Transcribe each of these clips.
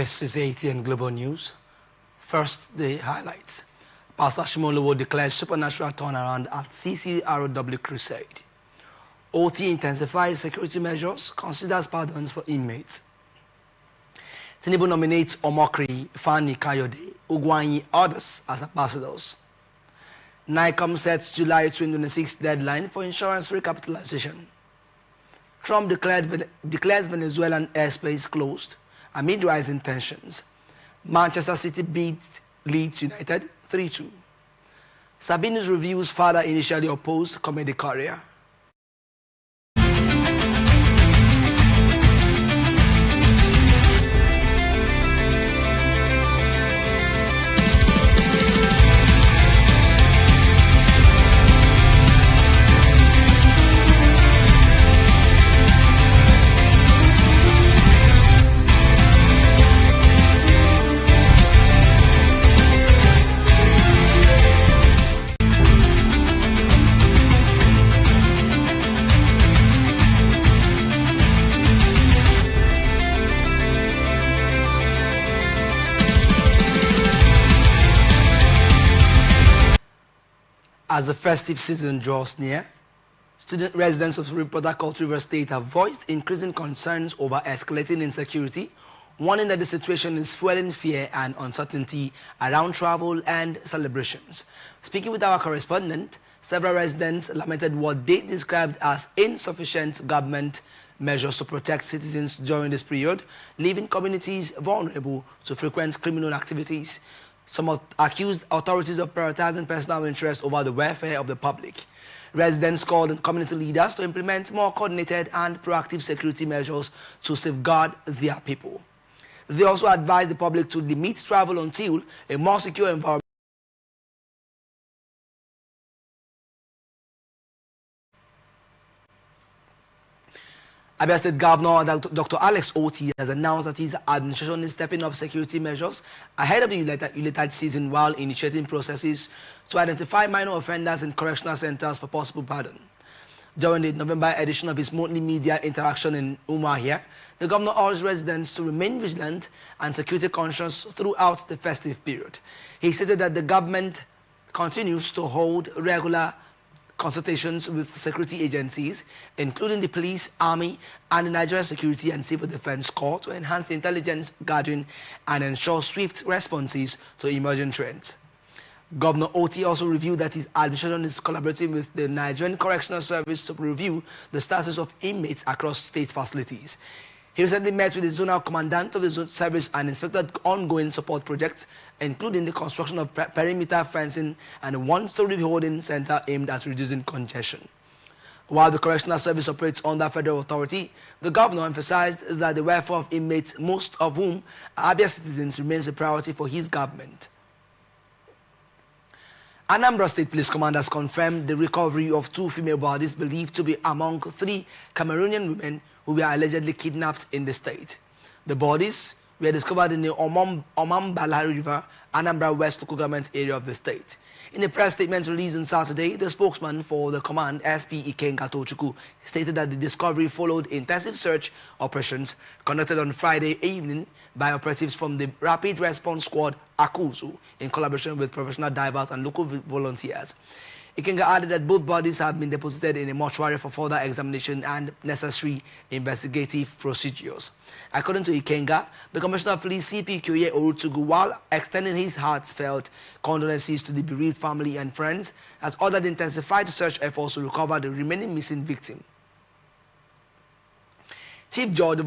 This is ATN Global News. First, the highlights. Pastor Shimolowo declares supernatural turnaround at CCROW Crusade. OT intensifies security measures, considers pardons for inmates. Tinubu nominates Omokri, Fani Kayode, Ugwanyi, others as ambassadors. NICOM sets July 2026 deadline for insurance recapitalization. Trump declares Venezuelan airspace closed amid rising tensions. Manchester City beat Leeds United 3-2. Sabinus reviews father initially opposed comedy career. As the festive season draws near, student residents of Port Harcourt River State have voiced increasing concerns over escalating insecurity, warning that the situation is fueling fear and uncertainty around travel and celebrations. Speaking with our correspondent, several residents lamented what they described as insufficient government measures to protect citizens during this period, leaving communities vulnerable to frequent criminal activities. Some accused authorities of prioritizing personal interest over the welfare of the public. Residents called on community leaders to implement more coordinated and proactive security measures to safeguard their people. They also advised the public to limit travel until a more secure environment. Abia State Governor Dr. Alex Oti has announced that his administration is stepping up security measures ahead of the Yuletide season while initiating processes to identify minor offenders in correctional centers for possible pardon. During the November edition of his monthly media interaction in Umuahia, the governor urged residents to remain vigilant and security conscious throughout the festive period. He stated that the government continues to hold regular consultations with security agencies, including the police, army, and the Nigeria Security and Civil Defense Corps to enhance intelligence gathering and ensure swift responses to emerging trends. Governor Oti also revealed that his administration is collaborating with the Nigerian Correctional Service to review the status of inmates across state facilities. He recently met with the zonal commandant of the zone service and inspected ongoing support projects, including the construction of perimeter fencing and a one-story holding center aimed at reducing congestion. While the Correctional Service operates under federal authority, the governor emphasized that the welfare of inmates, most of whom are Abia citizens, remains a priority for his government. Anambra State Police commanders confirmed the recovery of 2 female bodies believed to be among 3 Cameroonian women who were allegedly kidnapped in the state. The bodies were discovered in the Omambala River, Anambra West local government area of the state. In a press statement released on Saturday, the spokesman for the command, SP Ikenga Tochukwu, stated that the discovery followed intensive search operations conducted on Friday evening by operatives from the Rapid Response Squad, Akuzu, in collaboration with professional divers and local volunteers. Ikenga added that both bodies have been deposited in a mortuary for further examination and necessary investigative procedures. According to Ikenga, the Commissioner of Police CP Kyoye Orutugu, while extending his heartfelt condolences to the bereaved family and friends, has ordered intensified search efforts to recover the remaining missing victim. Chief Judge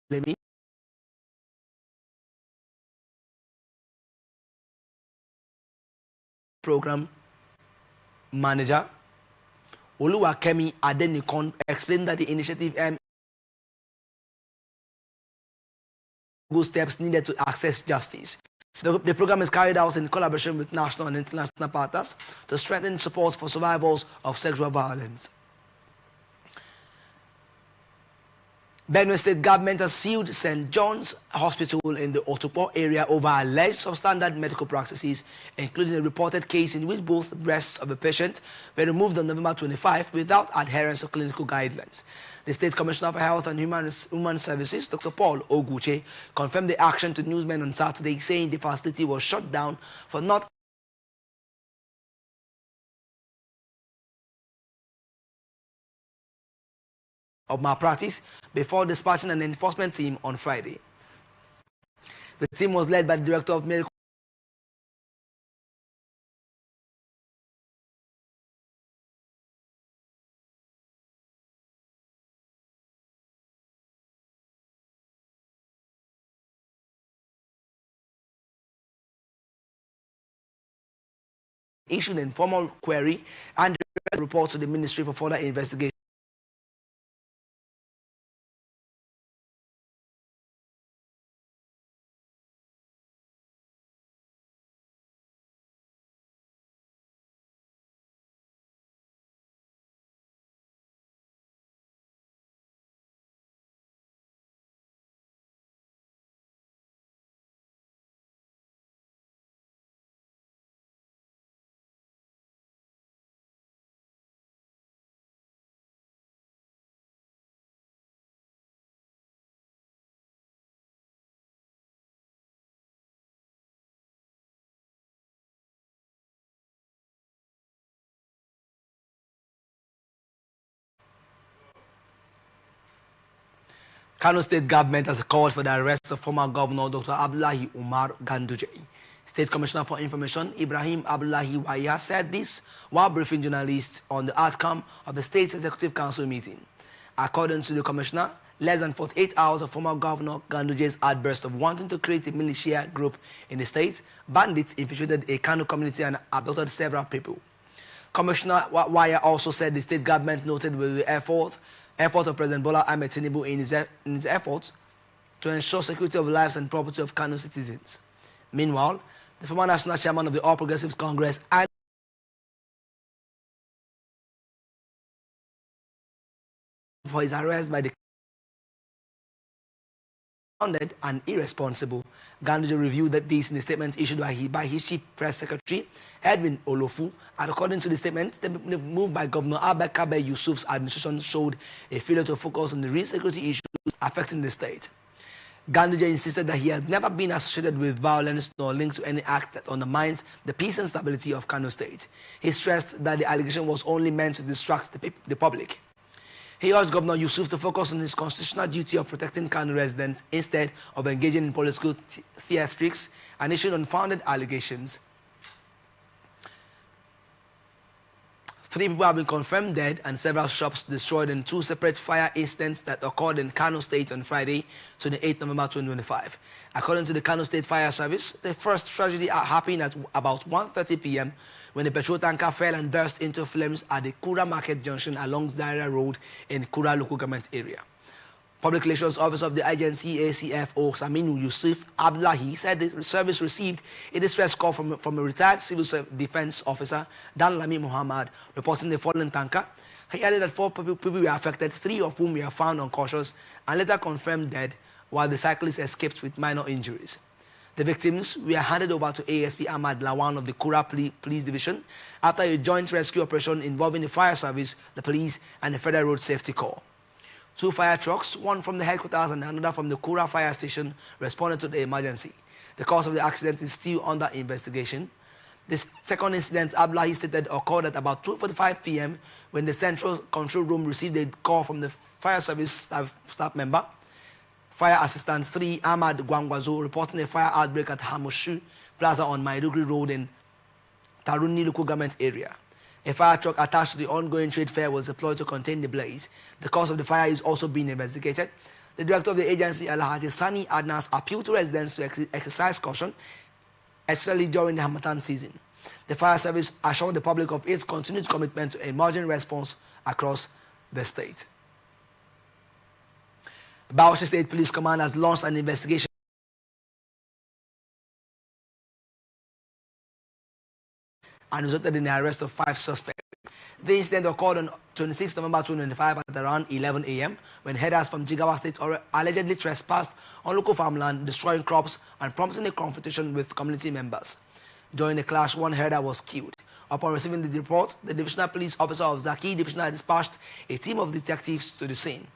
Lemi Program Manager, Oluwakemi Adenikon, explained that the initiative steps needed to access justice. The program is carried out in collaboration with national and international partners to strengthen support for survivors of sexual violence. Benue State government has sued St. John's Hospital in the Otukpo area over alleged substandard medical practices, including a reported case in which both breasts of a patient were removed on November 25 without adherence to clinical guidelines. The State Commissioner for Health and Human Services, Dr. Paul Oguche, confirmed the action to newsmen on Saturday, saying the facility was shut down for not of malpractice before dispatching an enforcement team on Friday. The team was led by the Director of Medical issued an informal query and report to the Ministry for further investigation. Kano State government has called for the arrest of former Governor Dr. Abdullahi Umar Ganduje. State Commissioner for Information Ibrahim Abdullahi Waya said this while briefing journalists on the outcome of the State's Executive Council meeting. According to the Commissioner, less than 48 hours of former Governor Ganduje's outburst of wanting to create a militia group in the state, bandits infiltrated a Kano community and abducted several people. Commissioner Waya also said the state government noted with the effort of President Bola Ahmed Tinubu in his efforts to ensure security of lives and property of Kano citizens. Meanwhile, the former national chairman of the All Progressives Congress and for his arrest by the founded and irresponsible. Ganduje reviewed that this in a statement issued by his chief press secretary, Edwin Olofu, and according to the statement, the move by Governor Abba Kabe Yusuf's administration showed a failure to focus on the real security issues affecting the state. Ganduje insisted that he had never been associated with violence nor linked to any act that undermines the peace and stability of Kano State. He stressed that the allegation was only meant to distract the public. He urged Governor Yusuf to focus on his constitutional duty of protecting Kano residents instead of engaging in political theatrics and issuing unfounded allegations. 3 people have been confirmed dead and several shops destroyed in 2 separate fire incidents that occurred in Kano State on Friday, 28 November 2025. According to the Kano State Fire Service, the first tragedy happened at about 1:30 p.m. when a petrol tanker fell and burst into flames at the Kura Market Junction along Zaria Road in Kura local government area. Public Relations Officer of the agency, ACFO Saminu Yusuf Abdullahi, said the service received a distress call from a retired civil defense officer, Dan Lami Muhammad, reporting the fallen tanker. He added that 4 people were affected, 3 of whom were found unconscious and later confirmed dead, while the cyclist escaped with minor injuries. The victims were handed over to ASP Ahmad Lawan of the Kura Police Division after a joint rescue operation involving the fire service, the police, and the Federal Road Safety Corps. 2 fire trucks, one from the headquarters and another from the Kura fire station, responded to the emergency. The cause of the accident is still under investigation. The second incident, Abdullahi stated, occurred at about 2:45 p.m. when the Central Control Room received a call from the fire service staff member, Fire Assistant 3 Ahmad Gwangwazo, reporting a fire outbreak at Hamoshu Plaza on Maiduguri Road in Taruni local government area. A fire truck attached to the ongoing trade fair was deployed to contain the blaze. The cause of the fire is also being investigated. The director of the agency, Alhaji Sani Adnas, appealed to residents to exercise caution, especially during the Hamatan season. The fire service assured the public of its continued commitment to emergency response across the state. Bauchi State Police Command has launched an investigation and resulted in the arrest of 5 suspects. The incident occurred on 26 November 2025 at around 11 a.m. when herders from Jigawa State allegedly trespassed on local farmland, destroying crops and prompting a confrontation with community members. During the clash, one herder was killed. Upon receiving the report, the divisional police officer of Zaki Divisional dispatched a team of detectives to the scene.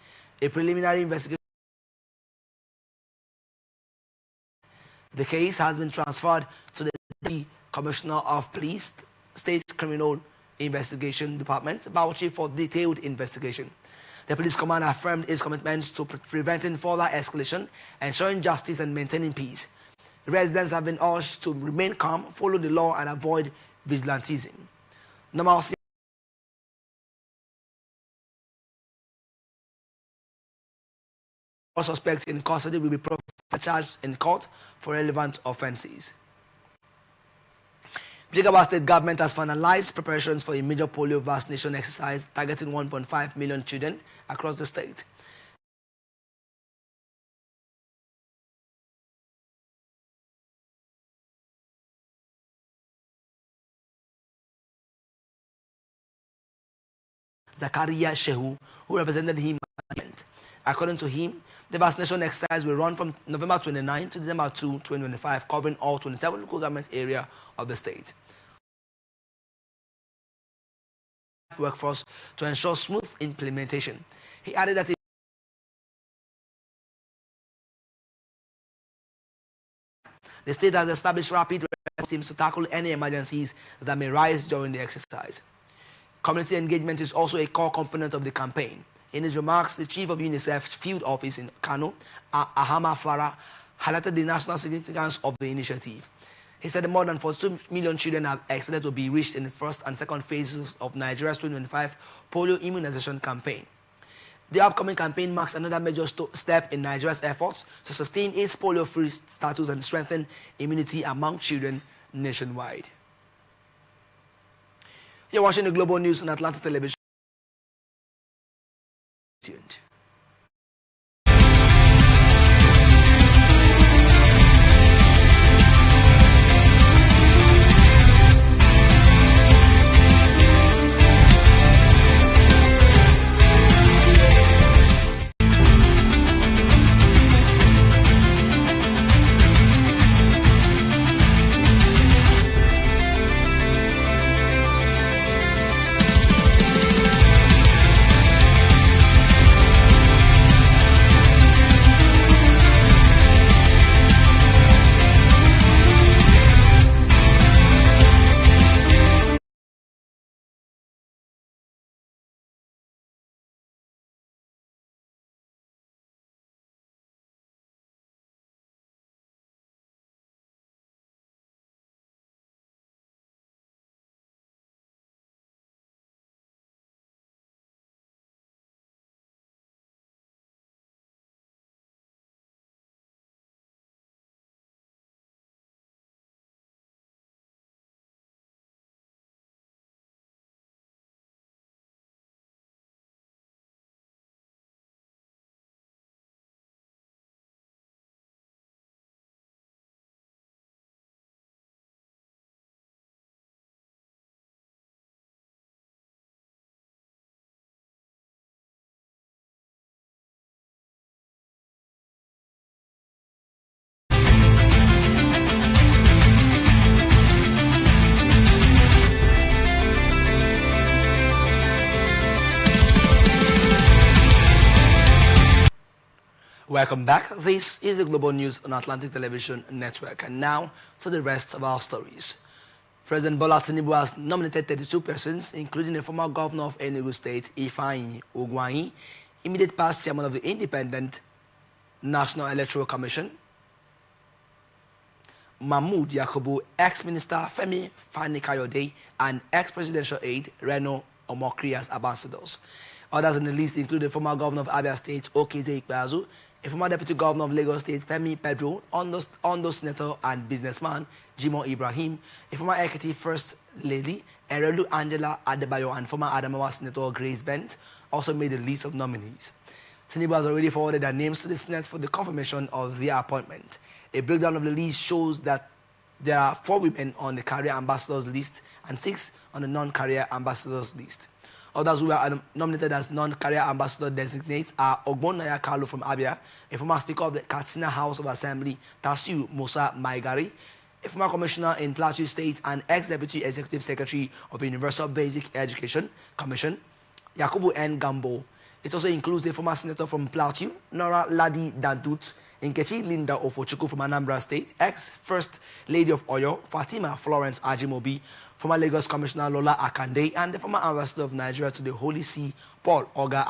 A preliminary investigation. The case has been transferred to the Deputy Commissioner of Police, State Criminal Investigation Department, Bauchi, for detailed investigation. The police command affirmed its commitment to preventing further escalation, ensuring justice and maintaining peace. Residents have been urged to remain calm, follow the law and avoid vigilantism. Normalcy. All suspects in custody will be charged in court for relevant offences. Jigawa State government has finalized preparations for a major polio vaccination exercise targeting 1.5 million children across the state. Zakaria Shehu, who represented him. According to him, the vaccination exercise will run from November 29 to December 2, 2025, covering all 27 local government areas of the state. Workforce to ensure smooth implementation. He added that the state has established rapid response teams to tackle any emergencies that may rise during the exercise. Community engagement is also a core component of the campaign. In his remarks, the chief of UNICEF's field office in Kano, Ahama Farah, highlighted the national significance of the initiative. He said more than 42 million children are expected to be reached in the first and second phases of Nigeria's 2025 polio immunization campaign. The upcoming campaign marks another major step in Nigeria's efforts to sustain its polio-free status and strengthen immunity among children nationwide. You're watching the Global News on Atlantic Television. Tuned. Welcome back. This is the Global News on Atlantic Television Network. And now to the rest of our stories. President Bola Tinubu has nominated 32 persons, including the former governor of Enugu State, Ifeanyi Ugwuanyi, immediate past chairman of the Independent National Electoral Commission, Mahmood Yakubu, ex-minister Femi Fani-Kayode, and ex-presidential aide Reno Omokri as ambassadors. Others in the list include the former governor of Abia State, Okete Ikpeazu, a former deputy governor of Lagos State, Femi Pedro, Ondo senator and businessman, Jimoh Ibrahim, a former executive first lady, Erelu Angela Adebayo, and former Adamawa senator Grace Bent also made the list of nominees. Tinubu has already forwarded their names to the Senate for the confirmation of their appointment. A breakdown of the list shows that there are 4 women on the career ambassadors list and 6 on the non-career ambassadors list. Others who were nominated as non-career ambassador designates are Ogbonnaya Kalu from Abia, a former speaker of the Katsina House of Assembly, Tasiu Musa Maigari, a former commissioner in Plateau State and ex-deputy executive secretary of the Universal Basic Education Commission, Yakubu N. Gambo. It also includes a former senator from Plateau, Nora Ladi Dadut, Nkechi Linda Ofochukwu from Anambra State, ex-First Lady of Oyo, Fatima Florence Ajimobi, former Lagos Commissioner Lola Akande, and the former ambassador of Nigeria to the Holy See, Paul Oga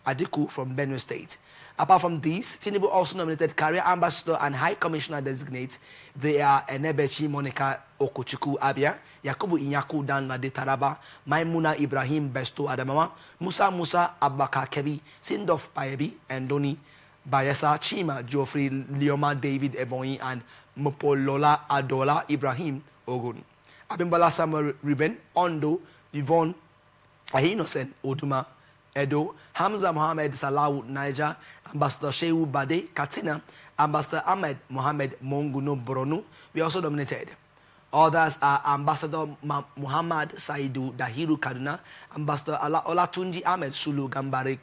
Adiku from Benue State. Apart from these, Tinubu also nominated career ambassador and high commissioner designates. They are Enebechi Monica Okochukwu Abia, Yakubu Inyaku Dan Lade Taraba, Maimuna Ibrahim Besto Adamawa, Musa Abaka Kebi, Sindof Payebi, Ndoni Bayesa Chima Geoffrey Lioma David Ebonyi, and Mopolola Adola Ibrahim Ogun. Abimbola Samuel Riben, Ondo, Yvonne Innocent Oduma, Edo, Hamza Mohammed Salahu Niger, Ambassador Shehu Bade Katsina, Ambassador Ahmed Mohammed Monguno Boronu were also nominated. Others are Ambassador Muhammad Saidu Dahiru Kaduna, Ambassador Olatunji Ahmed Sulu Gambari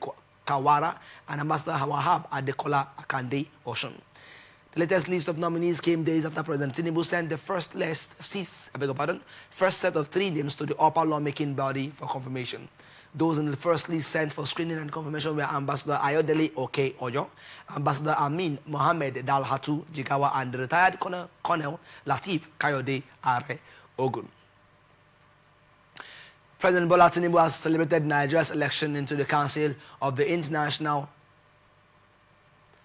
Kawara, and Ambassador Hawahab Adekola Akande Oshun. The latest list of nominees came days after President Tinubu sent the first set of 3 names to the upper lawmaking body for confirmation. Those in the first list sent for screening and confirmation were Ambassador Ayodele Oke Oyo, Ambassador Amin Mohammed Dalhatu Jigawa, and retired Colonel Latif Kayode Are Ogun. President Bola Tinubu has celebrated Nigeria's election into the Council of the International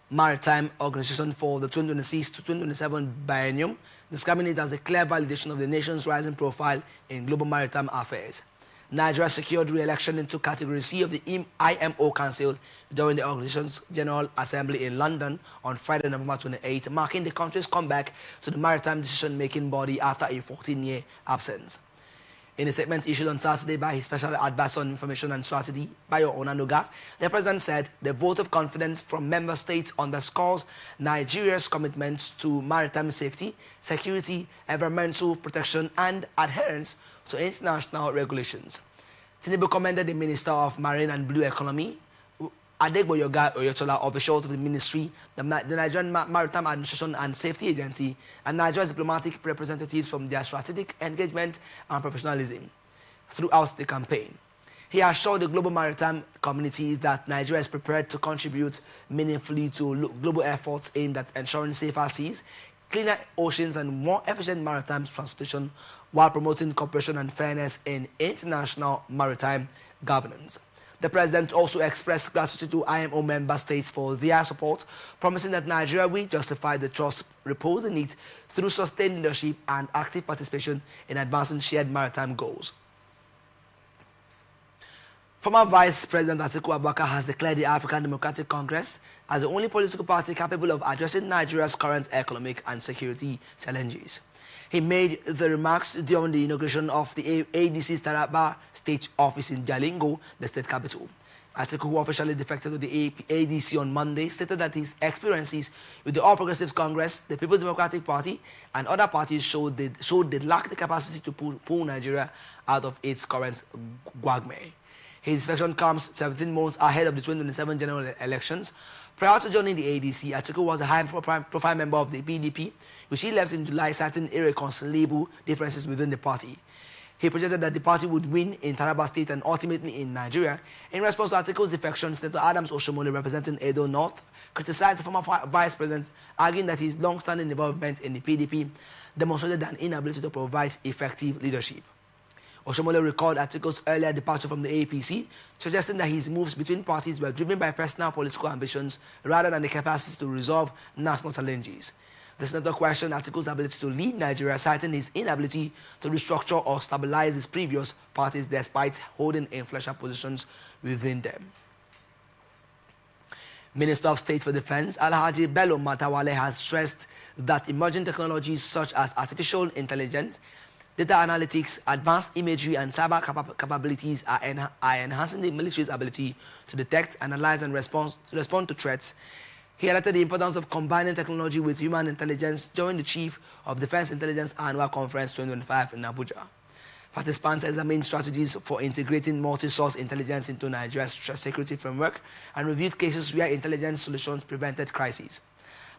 Maritime Organization for the 2026 to 2027 biennium, describing it as a clear validation of the nation's rising profile in global maritime affairs. Nigeria secured re-election into Category C of the IMO Council during the organization's General Assembly in London on Friday, November 28, marking the country's comeback to the maritime decision-making body after a 14-year absence. In a statement issued on Saturday by his Special Advisor on Information and Strategy, Bayo Onanuga, the president said the vote of confidence from member states underscores Nigeria's commitment to maritime safety, security, environmental protection, and adherence to international regulations. Tinubu commended the Minister of Marine and Blue Economy, Adegboyoga Oyotola, officials of the ministry, the Nigerian Maritime Administration and Safety Agency, and Nigeria's diplomatic representatives from their strategic engagement and professionalism throughout the campaign. He assured the global maritime community that Nigeria is prepared to contribute meaningfully to global efforts aimed at ensuring safer seas, cleaner oceans, and more efficient maritime transportation, while promoting cooperation and fairness in international maritime governance. The president also expressed gratitude to IMO member states for their support, promising that Nigeria will justify the trust reposed in it through sustained leadership and active participation in advancing shared maritime goals. Former Vice President Atiku Abubakar has declared the African Democratic Congress as the only political party capable of addressing Nigeria's current economic and security challenges. He made the remarks during the inauguration of the ADC's Taraba State Office in Jalingo, the state capital. Atiku, who officially defected to the ADC on Monday, stated that his experiences with the All Progressives Congress, the People's Democratic Party, and other parties showed they lack the capacity to pull Nigeria out of its current quagmire. His defection comes 17 months ahead of the 2027 general elections. Prior to joining the ADC, Atiku was a high-profile member of the PDP, which he left in July, citing irreconcilable differences within the party. He projected that the party would win in Taraba State and ultimately in Nigeria. In response to Atiku's defection, Senator Adams Oshomole, representing Edo North, criticized the former vice president, arguing that his long-standing involvement in the PDP demonstrated an inability to provide effective leadership. Oshomole recalled Atiku's earlier departure from the APC, suggesting that his moves between parties were driven by personal political ambitions rather than the capacity to resolve national challenges. The senator questioned Atiku's ability to lead Nigeria, citing his inability to restructure or stabilize his previous parties despite holding influential positions within them. Minister of State for Defense Alhaji Bello Matawale has stressed that emerging technologies such as artificial intelligence, data analytics, advanced imagery, and cyber capabilities are enhancing the military's ability to detect, analyze, and respond to threats. He highlighted the importance of combining technology with human intelligence during the Chief of Defense Intelligence Annual Conference 2025 in Abuja. Participants examined strategies for integrating multi-source intelligence into Nigeria's security framework and reviewed cases where intelligence solutions prevented crises.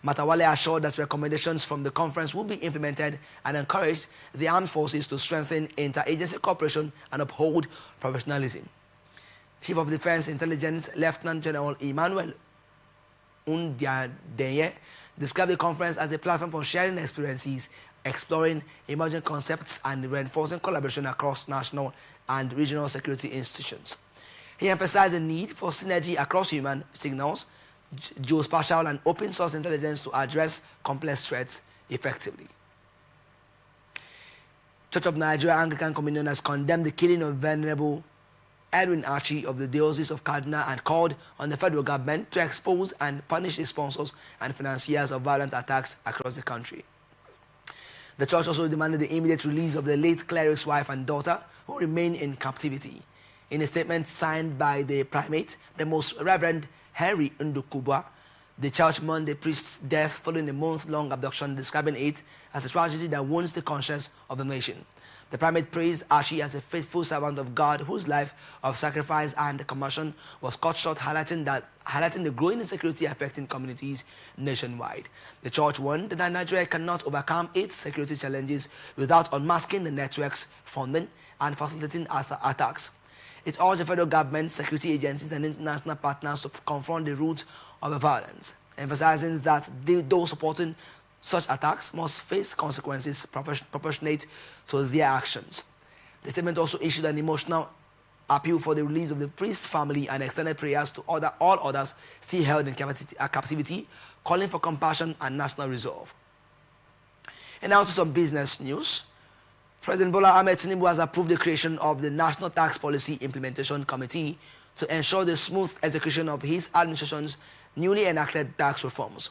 Matawale assured that recommendations from the conference will be implemented and encouraged the armed forces to strengthen interagency cooperation and uphold professionalism. Chief of Defense Intelligence Lieutenant General Emmanuel Undiadenye described the conference as a platform for sharing experiences, exploring emerging concepts, and reinforcing collaboration across national and regional security institutions. He emphasized the need for synergy across human signals, geospatial, and open source intelligence to address complex threats effectively. Church of Nigeria Anglican Communion has condemned the killing of Venerable Edwin Archie of the Diocese of Kaduna and called on the federal government to expose and punish the sponsors and financiers of violent attacks across the country. The church also demanded the immediate release of the late cleric's wife and daughter, who remain in captivity. In a statement signed by the primate, the Most Reverend Henry Ndukubwa, the church mourned the priest's death following a month-long abduction, describing it as a tragedy that wounds the conscience of the nation. The primate praised Archie as a faithful servant of God whose life of sacrifice and conversion was cut short, highlighting the growing insecurity affecting communities nationwide. The church warned that Nigeria cannot overcome its security challenges without unmasking the networks, funding, and facilitating attacks. It urged the federal government, security agencies, and international partners to confront the root of the violence, emphasizing that those supporting such attacks must face consequences proportionate to their actions. The statement also issued an emotional appeal for the release of the priest's family and extended prayers to all others still held in captivity, calling for compassion and national resolve. And now to some business news. President Bola Ahmed Tinubu has approved the creation of the National Tax Policy Implementation Committee to ensure the smooth execution of his administration's newly enacted tax reforms.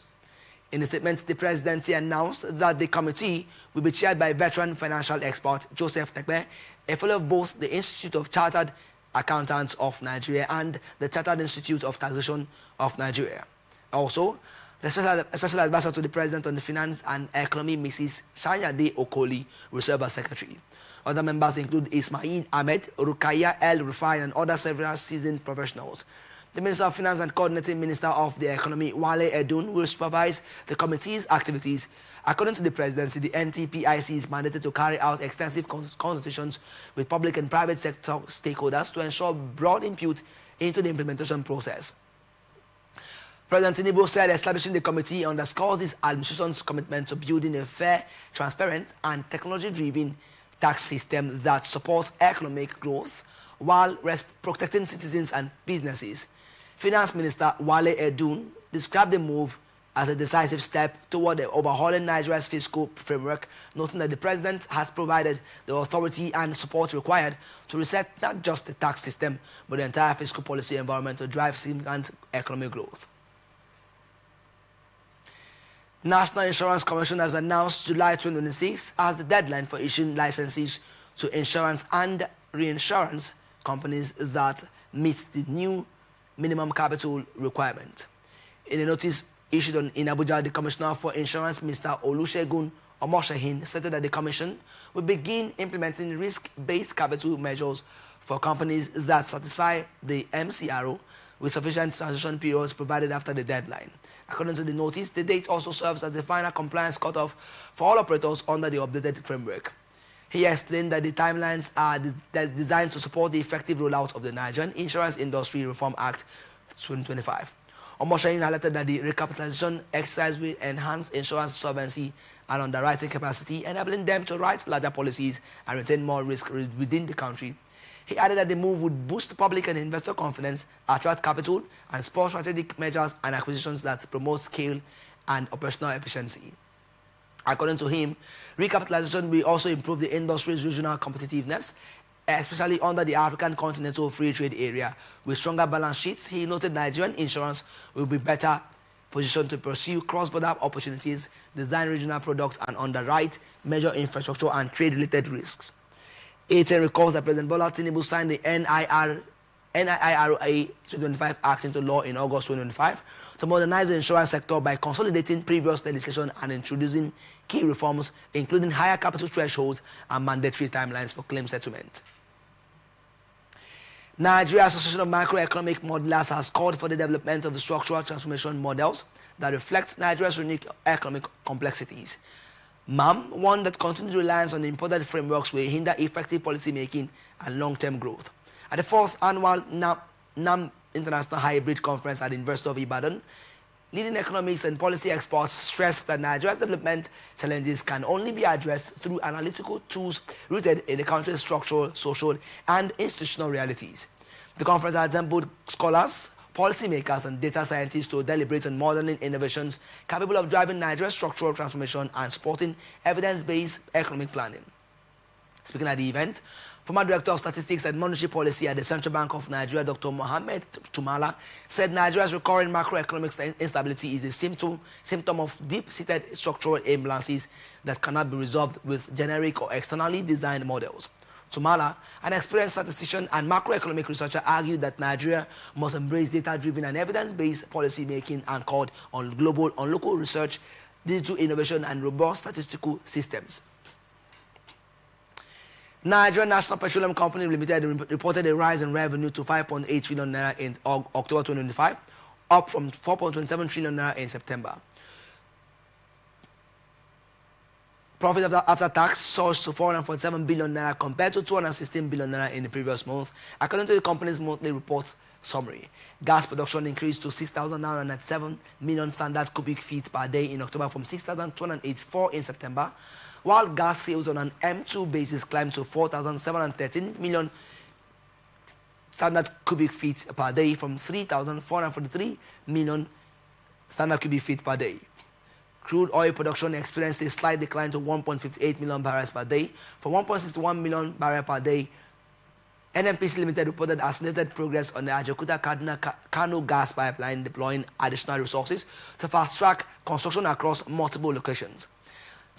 In a statement, the presidency announced that the committee will be chaired by veteran financial expert Joseph Tekpe, a fellow of both the Institute of Chartered Accountants of Nigeria and the Chartered Institute of Taxation of Nigeria. Also, the special advisor to the president on the finance and economy, Mrs. Shanyade Okoli, will serve as secretary. Other members include Ismail Ahmed, Rukaya El Rufai, and other several seasoned professionals. The Minister of Finance and Coordinating Minister of the Economy, Wale Edun, will supervise the committee's activities. According to the presidency, the NTPIC is mandated to carry out extensive consultations with public and private sector stakeholders to ensure broad input into the implementation process. President Tinubu said establishing the committee underscores his administration's commitment to building a fair, transparent, and technology-driven tax system that supports economic growth while protecting citizens and businesses. Finance Minister Wale Edun described the move as a decisive step toward overhauling Nigeria's fiscal framework, noting that the president has provided the authority and support required to reset not just the tax system, but the entire fiscal policy environment to drive significant economic growth. National Insurance Commission has announced July 2026 as the deadline for issuing licenses to insurance and reinsurance companies that meet the new minimum capital requirement. In a notice issued in Abuja, the Commissioner for Insurance, Mr. Olusegun Omoshehin, stated that the Commission will begin implementing risk-based capital measures for companies that satisfy the MCRO with sufficient transition periods provided after the deadline. According to the notice, the date also serves as the final compliance cutoff for all operators under the updated framework. He explained that the timelines are designed to support the effective rollout of the Nigerian Insurance Industry Reform Act 2025. Omoshehin highlighted that the recapitalization exercise will enhance insurance solvency and underwriting capacity, enabling them to write larger policies and retain more risk within the country. He added that the move would boost public and investor confidence, attract capital, and support strategic measures and acquisitions that promote scale and operational efficiency. According to him, recapitalization will also improve the industry's regional competitiveness, especially under the African Continental Free Trade Area. With stronger balance sheets, he noted Nigerian insurance will be better positioned to pursue cross-border opportunities, design regional products, and underwrite major infrastructure and trade-related risks. ATN recalls that President Bola Tinubu signed the NIRA 2025 Act into law in August 2025 to modernize the insurance sector by consolidating previous legislation and introducing key reforms, including higher capital thresholds and mandatory timelines for claim settlement. Nigeria Association of Macroeconomic Modelers has called for the development of the structural transformation models that reflect Nigeria's unique economic complexities. MAM warned that continued reliance on imported frameworks will hinder effective policy making and long-term growth. At the 4th annual NAM International Hybrid Conference at the University of Ibadan, leading economists and policy experts stressed that Nigeria's development challenges can only be addressed through analytical tools rooted in the country's structural, social, and institutional realities. The conference assembled scholars, policymakers, and data scientists to deliberate on modeling innovations capable of driving Nigeria's structural transformation and supporting evidence-based economic planning. Speaking at the event, former Director of Statistics and Monetary Policy at the Central Bank of Nigeria, Dr. Mohammed Tumala, said Nigeria's recurring macroeconomic instability is a symptom of deep-seated structural imbalances that cannot be resolved with generic or externally designed models. Tumala, an experienced statistician and macroeconomic researcher, argued that Nigeria must embrace data-driven and evidence-based policy making and called on local research, digital innovation, and robust statistical systems. Nigeria National Petroleum Company Limited reported a rise in revenue to 5.8 trillion naira in October 2025, up from 4.27 trillion naira in September. Profit after tax surged to 447 billion naira compared to 216 billion naira in the previous month, according to the company's monthly report summary. Gas production increased to 6,907 million standard cubic feet per day in October from 6,284 in September, while gas sales on an M2 basis climbed to 4,713 million standard cubic feet per day from 3,443 million standard cubic feet per day. Crude oil production experienced a slight decline to 1.58 million barrels per day from 1.61 million barrels per day. NNPC Limited reported accelerated progress on the Ajaokuta-Kano gas pipeline, deploying additional resources to fast-track construction across multiple locations.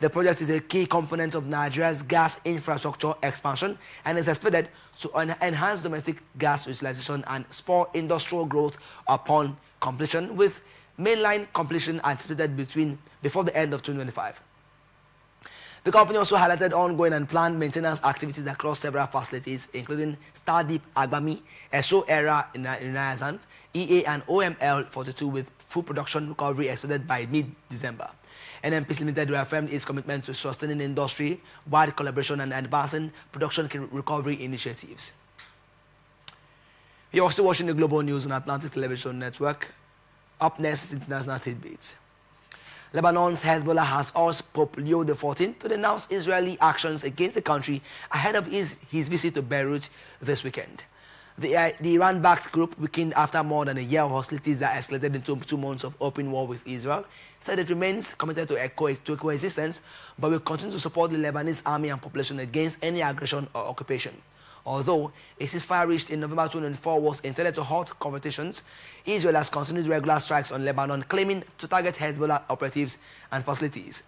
The project is a key component of Nigeria's gas infrastructure expansion and is expected to enhance domestic gas utilization and spur industrial growth upon completion, with mainline completion anticipated before the end of 2025. The company also highlighted ongoing and planned maintenance activities across several facilities, including Stardeep Agbami, Esho Era in Renaissance, EA and OML 42, with full production recovery expected by mid-December. NNPC Limited reaffirmed its commitment to sustaining industry-wide collaboration and advancing production recovery initiatives. You're also watching the Global News on Atlantic Television Network. Up next is international tidbits. Lebanon's Hezbollah has urged Pope Leo XIV to denounce Israeli actions against the country ahead of his visit to Beirut this weekend. The Iran-backed group, weakened after more than a year of hostilities that escalated into 2 months of open war with Israel, said it remains committed to coexistence, but will continue to support the Lebanese army and population against any aggression or occupation. Although a ceasefire reached in November 2004 was intended to halt confrontations, Israel has continued regular strikes on Lebanon, claiming to target Hezbollah operatives and facilities.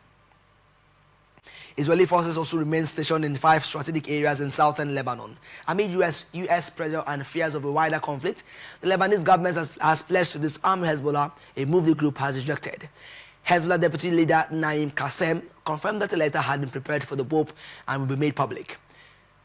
Israeli forces also remain stationed in 5 strategic areas in southern Lebanon. Amid U.S. pressure and fears of a wider conflict, the Lebanese government has pledged to disarm Hezbollah, a move the group has rejected. Hezbollah deputy leader Naim Qassem confirmed that a letter had been prepared for the Pope and will be made public.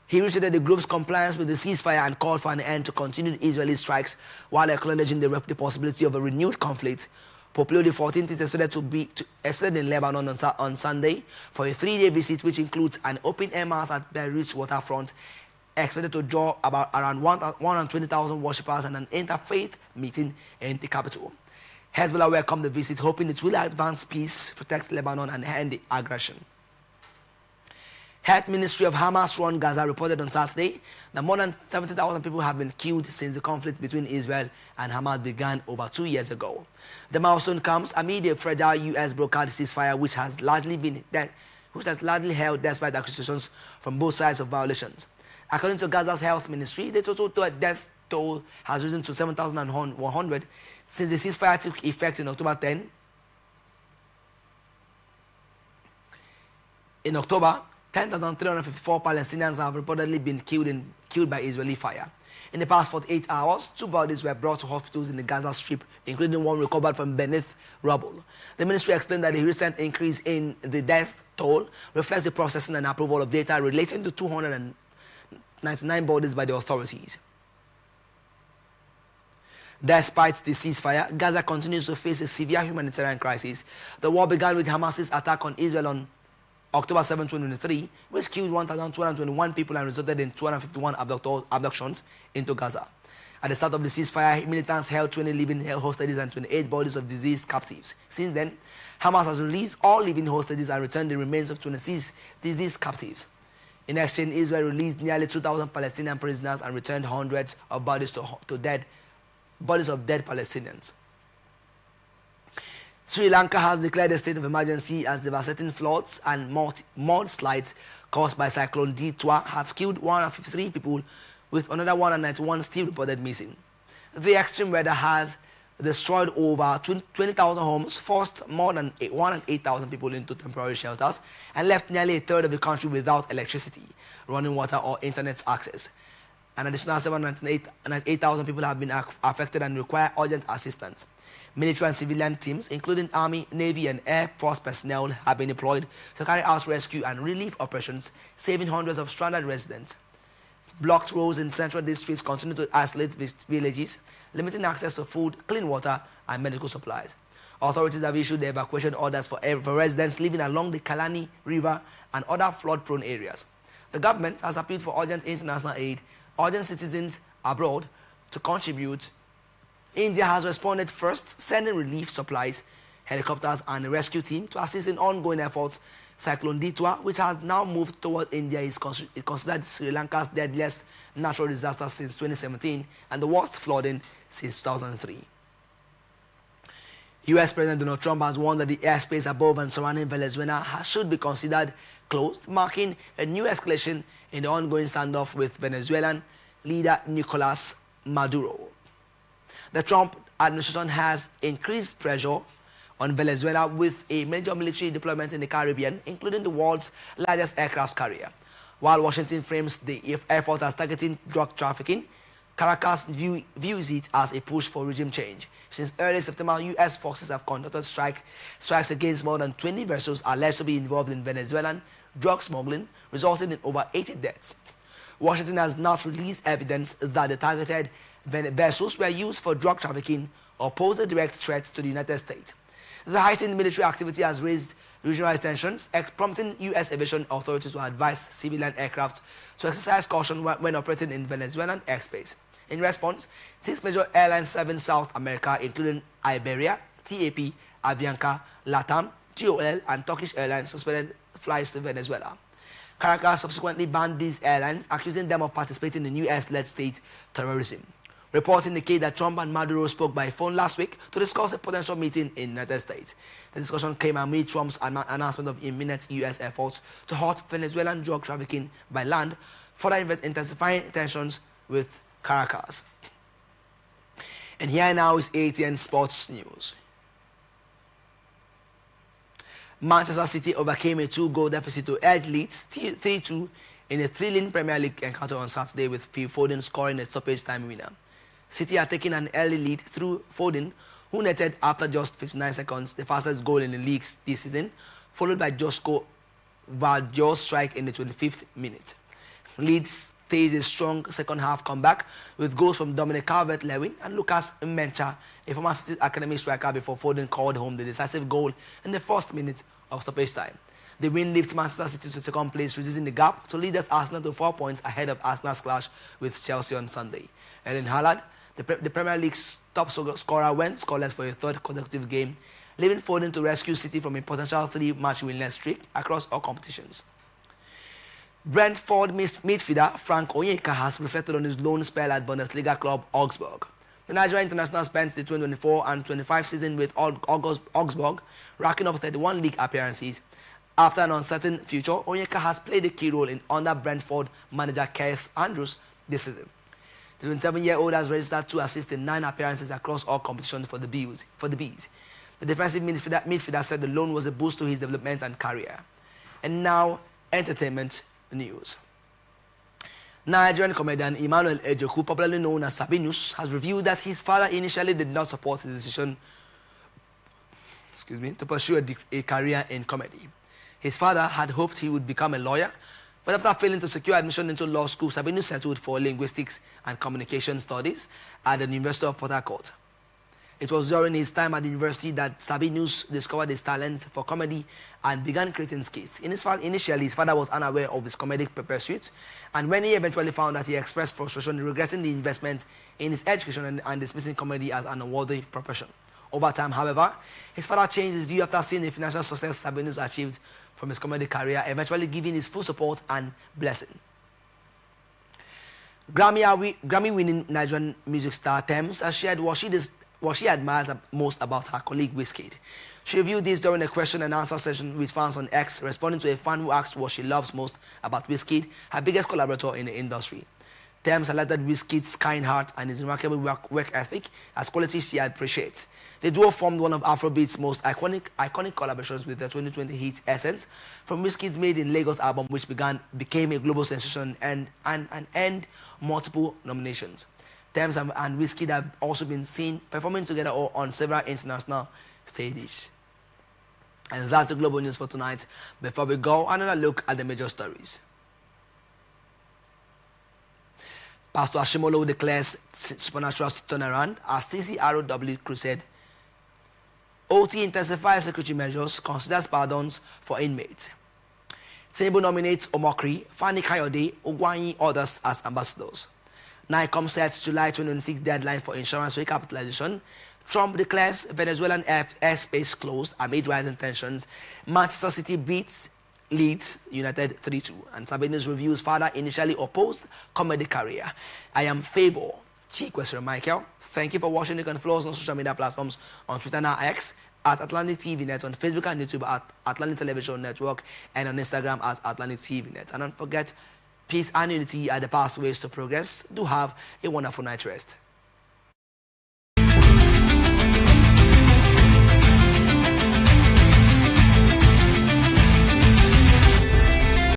He reiterated the group's compliance with the ceasefire and called for an end to continued Israeli strikes while acknowledging the possibility of a renewed conflict. Pope Leo XIV is expected in Lebanon on Sunday for a 3-day visit, which includes an open-air mass at Beirut's waterfront, expected to draw around 120,000 worshippers, and an interfaith meeting in the capital. Hezbollah welcomed the visit, hoping it will advance peace, protect Lebanon, and end the aggression. Health Ministry of Hamas-run Gaza reported on Saturday that more than 70,000 people have been killed since the conflict between Israel and Hamas began over 2 years ago. The milestone comes amid a fragile U.S. brokered ceasefire which has largely held despite accusations from both sides of violations. According to Gaza's health ministry, the total death toll has risen to 7,100 since the ceasefire took effect in October 10. In October, 10,354 Palestinians have reportedly been killed by Israeli fire. In the past 48 hours, 2 bodies were brought to hospitals in the Gaza Strip, including one recovered from beneath rubble. The ministry explained that the recent increase in the death toll reflects the processing and approval of data relating to 299 bodies by the authorities. Despite the ceasefire, Gaza continues to face a severe humanitarian crisis. The war began with Hamas's attack on Israel on October 7, 2023, which killed 1,221 people and resulted in 251 abductions into Gaza. At the start of the ceasefire, militants held 20 living hostages and 28 bodies of diseased captives. Since then, Hamas has released all living hostages and returned the remains of 26 diseased captives. In exchange, Israel released nearly 2,000 Palestinian prisoners and returned hundreds of bodies of dead Palestinians. Sri Lanka has declared a state of emergency as devastating floods and mudslides caused by Cyclone Ditwa have killed 153 people, with another 191 still reported missing. The extreme weather has destroyed over 20,000 homes, forced more than 108,000 people into temporary shelters, and left nearly a third of the country without electricity, running water, or internet access. An additional 798,000 people have been affected and require urgent assistance. Military and civilian teams, including Army, Navy, and Air Force personnel, have been deployed to carry out rescue and relief operations, saving hundreds of stranded residents. Blocked roads in central districts continue to isolate villages, limiting access to food, clean water, and medical supplies. Authorities have issued evacuation orders for residents living along the Kalani River and other flood-prone areas. The government has appealed for urgent international aid, urging citizens abroad to contribute. India has responded first, sending relief supplies, helicopters, and a rescue team to assist in ongoing efforts. Cyclone Ditwa, which has now moved toward India, is considered Sri Lanka's deadliest natural disaster since 2017 and the worst flooding since 2003. U.S. President Donald Trump has warned that the airspace above and surrounding Venezuela should be considered closed, marking a new escalation in the ongoing standoff with Venezuelan leader Nicolas Maduro. The Trump administration has increased pressure on Venezuela with a major military deployment in the Caribbean, including the world's largest aircraft carrier. While Washington frames the effort as targeting drug trafficking, Caracas views it as a push for regime change. Since early September, U.S. forces have conducted strikes against more than 20 vessels alleged to be involved in Venezuelan drug smuggling, resulting in over 80 deaths. Washington has not released evidence that the targeted vessels were used for drug trafficking or pose a direct threat to the United States. The heightened military activity has raised regional tensions, prompting U.S. aviation authorities to advise civilian aircraft to exercise caution when operating in Venezuelan airspace. In response, 6 major airlines serving South America, including Iberia, TAP, Avianca, LATAM, GOL, and Turkish Airlines, suspended flights to Venezuela. Caracas subsequently banned these airlines, accusing them of participating in U.S.-led state terrorism. Reports indicate that Trump and Maduro spoke by phone last week to discuss a potential meeting in the United States. The discussion came amid Trump's announcement of imminent U.S. efforts to halt Venezuelan drug trafficking by land, further intensifying tensions with Caracas. And here now is ATN Sports News. Manchester City overcame a 2-goal deficit to edge Leeds 3-2 in a thrilling Premier League encounter on Saturday, with Phil Foden scoring a stoppage time winner. City are taking an early lead through Foden, who netted after just 59 seconds the fastest goal in the league this season, followed by Josko Vardio's strike in the 25th minute. Leeds staged a strong second-half comeback with goals from Dominic Calvert-Lewin and Lucas Mencha, a former City Academy striker, before Foden called home the decisive goal in the first minute of stoppage time. The win lifts Manchester City to second place, reducing the gap to leaders Arsenal to 4 points ahead of Arsenal's clash with Chelsea on Sunday. Erling Haaland, the Premier League's top scorer, went scoreless for a third consecutive game, leaving Foden to rescue City from a potential 3-match winless streak across all competitions. Brentford midfielder Frank Onyeka has reflected on his loan spell at Bundesliga club Augsburg. The Nigerian international spent the 2024 and 25 season with Augsburg, racking up 31 league appearances. After an uncertain future, Onyeka has played a key role in under Brentford manager Keith Andrews this season. The 27-year-old has registered 2 assists in 9 appearances across all competitions for the Bees. The defensive midfielder said the loan was a boost to his development and career. And now, entertainment news. Nigerian comedian Emmanuel Ejoku, popularly known as Sabinus, has revealed that his father initially did not support his decision to pursue a career in comedy. His father had hoped he would become a lawyer, but after failing to secure admission into law school, Sabinus settled for linguistics and communication studies at the University of Port Harcourt. It was during his time at the university that Sabinus discovered his talent for comedy and began creating skits. Initially, his father was unaware of his comedic pursuits, and when he eventually found that, he expressed frustration, regretting the investment in his education and dismissing comedy as an unworthy profession. Over time, however, his father changed his view after seeing the financial success Sabinus achieved from his comedy career, eventually giving his full support and blessing. Grammy-winning Nigerian music star Tems has shared what she admires most about her colleague Wizkid. She revealed this during a question and answer session with fans on X, responding to a fan who asked what she loves most about Wizkid, her biggest collaborator in the industry. Tems highlighted Wizkid's kind heart and his remarkable work ethic as qualities she appreciates. The duo formed one of Afrobeat's most iconic collaborations with the 2020 hit Essence from Wizkid's Made in Lagos album, which became a global sensation and earned multiple nominations. Tems and Wizkid have also been seen performing together on several international stages. And that's the global news for tonight. Before we go, another look at the major stories. Pastor Ashimolo declares supernatural turnaround as CCROW crusade. OT intensifies security measures, considers pardons for inmates. Tinubu nominates Omokri, Fani Kayode, Ogwanyi others as ambassadors. NICOM sets July 2026 deadline for insurance recapitalization. Trump declares Venezuelan airspace closed amid rising tensions. Manchester City beats Leeds United 3-2. And Sabinus reviews father initially opposed comedy career. I am Favor. Chikwesere Michael. Thank you for watching. You can follow us on social media platforms on Twitter now X at Atlantic TV Net, on Facebook and YouTube at Atlantic Television Network, and on Instagram as Atlantic TV Net. And don't forget, peace and unity are the pathways to progress. Do have a wonderful night rest.